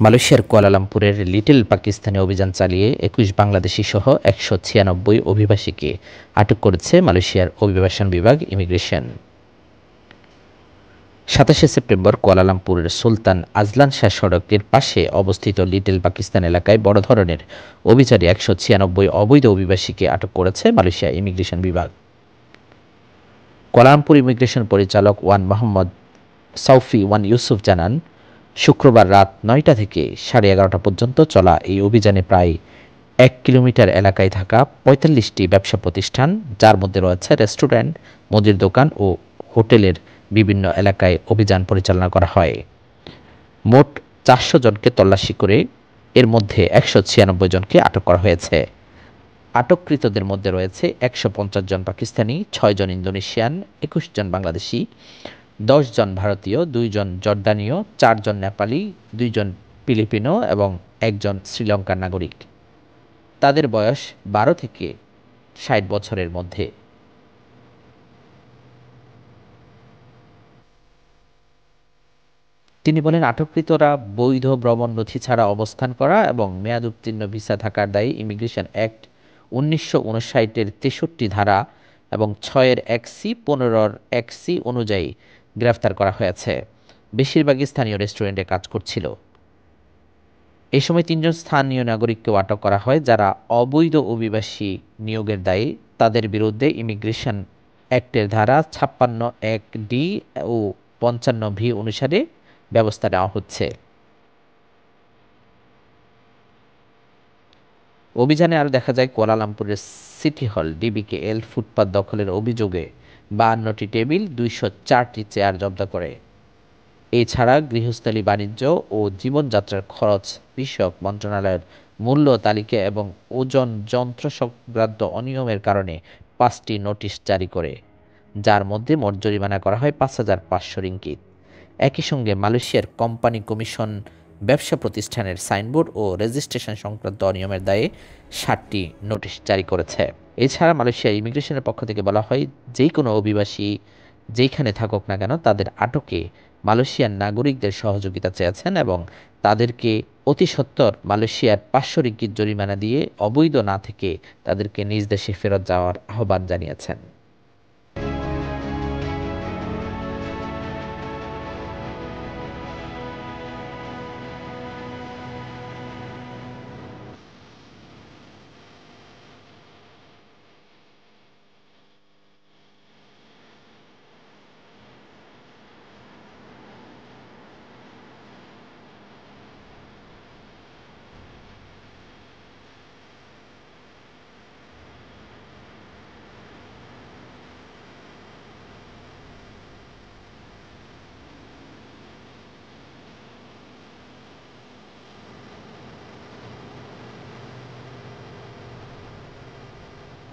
মালয়েশিয়ার কুয়ালালামপুরের লিটল পাকিস্তানে অভিযান চালিয়ে ২১ বাংলাদেশি সহ ১৯৬ অভিবাসীকে আটক করেছে মালয়েশিয়ার অভিবাসন বিভাগ ইমিগ্রেশন। ২৭শে সেপ্টেম্বর কুয়ালালামপুরের সুলতান আজলান শাহ সড়কটির পাশে অবস্থিত লিটল পাকিস্তান এলাকায় বড় ধরনের অভিযানে ১৯৬ অবৈধ অভিবাসীকে আটক করেছে মালয়েশিয়া ইমিগ্রেশন বিভাগ। কুয়ালালামপুর ইমিগ্রেশন পরিচালক ওয়ান মোহাম্মদ সাউফি ওয়ান ইউসুফ জানান, শুক্রবার রাত ৯টা থেকে ১১:৩০ পর্যন্ত চলা এই অভিযানে প্রায় ১ কিলোমিটার এলাকায় থাকা ৪৫টি ব্যবসা প্রতিষ্ঠান, যার মধ্যে রয়েছে রেস্টুরেন্ট, মুদির দোকান ও হোটেলের বিভিন্ন এলাকায় অভিযান পরিচালনা করা হয়। মোট ৪০০ জনকে তল্লাশি করে এর মধ্যে ১৯৬ জনকে আটক করা হয়েছে। আটককৃতদের মধ্যে রয়েছে ১৫০ জন পাকিস্তানি, ৬ জন ইন্দোনেশিয়ান, ২১ জন বাংলাদেশি, ১০ জন ভারতীয়, ২ জন জর্দানীয়, ৪ জন নেপালি, ২ জন ফিলিপিনো এবং ১ জন শ্রীলঙ্কার নাগরিক। তাদের বয়স ১২ থেকে ৬০ বছরের মধ্যে। তিনি বলেন, আটককৃতরা বৈধ ভ্রমণ নথি ছাড়া অবস্থান করা এবং মেয়াদ উত্তীর্ণ ভিসা থাকার দায়ে ইমিগ্রেশন অ্যাক্ট ১৯৫৯-এর ৬৩ ধারা এবং ৬-এর ১সি, ১৫-র ১সি অনুযায়ী গ্রেফতার করা হয়েছে। বেশিরভাগই স্থানীয় রেস্টুরেন্টে কাজ করছিল। এই সময় ৩ জন স্থানীয় নাগরিককেও আটক করা হয়, যারা অবৈধ অভিবাসী নিয়োগের দায়ে তাদের বিরুদ্ধে ইমিগ্রেশন অ্যাক্টের ধারা ৫৬(১)(ডি) ও ৫৫(ভি) অনুসারে ব্যবস্থা নেওয়া হচ্ছে। অভিযানে আরও দেখা যায়, কুয়ালালামপুরের সিটি হল, ডিবিকেএল ফুটপাত দখলের অভিযোগে ৫২টি টেবিল, ২০৪টি চেয়ার জব্দ করে। এছাড়া গৃহস্থালী বাণিজ্য ও জীবনযাত্রার খরচ বিষয়ক মন্ত্রণালয়ের মূল্য তালিকা এবং ওজন যন্ত্র সংক্রান্ত অনিয়মের কারণে ৫টি নোটিশ জারি করে, যার মধ্যে মোট জরিমানা করা হয় ৫,৫০০ রিঙ্গিত। একই সঙ্গে মালয়েশিয়ার কোম্পানি কমিশন ব্যবসা প্রতিষ্ঠানের সাইনবোর্ড ও রেজিস্ট্রেশন সংক্রান্ত অনিয়মের দায়ে ৭টি নোটিশ জারি করেছে। এছাড়া মালয়েশিয়া ইমিগ্রেশনের পক্ষ থেকে বলা হয়, যে কোনো অভিবাসী যেখানে থাকুক না কেন তাদের আটকে মালয়েশিয়ার নাগরিকদের সহযোগিতা চেয়েছেন এবং তাদেরকে অতি সত্বর মালয়েশিয়ার ৫০০ রিঙ্গিত জরিমানা দিয়ে অবৈধ না থেকে তাদেরকে নিজ দেশে ফেরত যাওয়ার আহ্বান জানিয়েছেন।